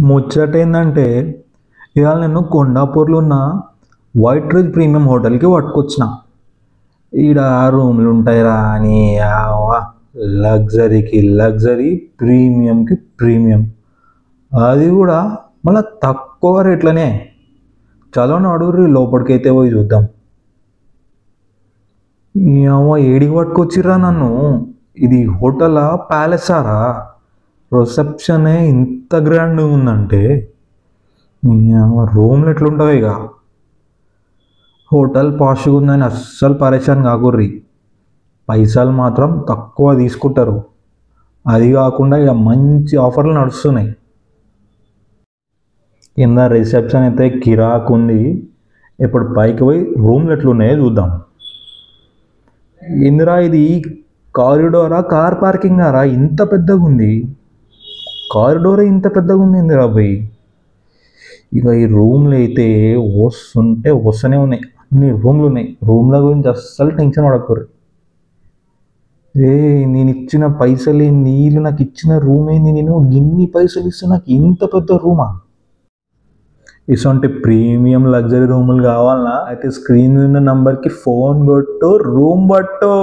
ముచ్చటేందంటే ఇవాళ నేను కొండాపూర్లో ఉన్న వైట్ రిజ్ ప్రీమియం హోటల్కి పట్టుకొచ్చిన. ఈడ రూమ్లు ఉంటాయిరా అని లగ్జరీకి లగ్జరీ, ప్రీమియంకి ప్రీమియం, అది కూడా మళ్ళీ తక్కువ రేట్లనే. చలో నడుర్రి లోపలికైతే పోయి చూద్దాం. ఏడికి పట్టుకొచ్చిర్రా నన్ను? ఇది హోటలా ప్యాలెసారా? రిసెప్షనే ఇంత గ్రాండ్గా ఉందంటే రూమ్లు ఎట్లుంటావు ఇక. హోటల్ పాష్గా ఉందని అస్సలు పరేషాన్ కాకుర్రి, పైసలు మాత్రం తక్కువ తీసుకుంటారు. అది కాకుండా ఇక మంచి ఆఫర్లు నడుస్తున్నాయి. కింద రిసెప్షన్ అయితే కిరాక్ ఉంది. ఇప్పుడు పైకి పోయి రూమ్లు ఎట్లున్నాయో చూద్దాం. ఇందిరా ఇది కారిడోరా కార్ పార్కింగారా? ఇంత పెద్దగా ఉంది కారిడోరే, ఇంత పెద్దగా ఉంది ఇందిరా పోయి. ఇక ఈ రూమ్లు అయితే వస్తూనే ఉన్నాయి, అన్ని రూమ్లు ఉన్నాయి. రూమ్ల గురించి అస్సలు టెన్షన్ పడకూడదు. నేను ఇచ్చిన పైసలు నీళ్ళు, నాకు ఇచ్చిన రూమ్ ఏంది? నేను ఇన్ని పైసలు ఇస్తే నాకు ఇంత పెద్ద రూమా? ఇటువంటి ప్రీమియం లగ్జరీ రూములు కావాలన్నా అయితే స్క్రీన్ ఉన్న నంబర్కి ఫోన్ కొట్టు, రూమ్ పట్టు.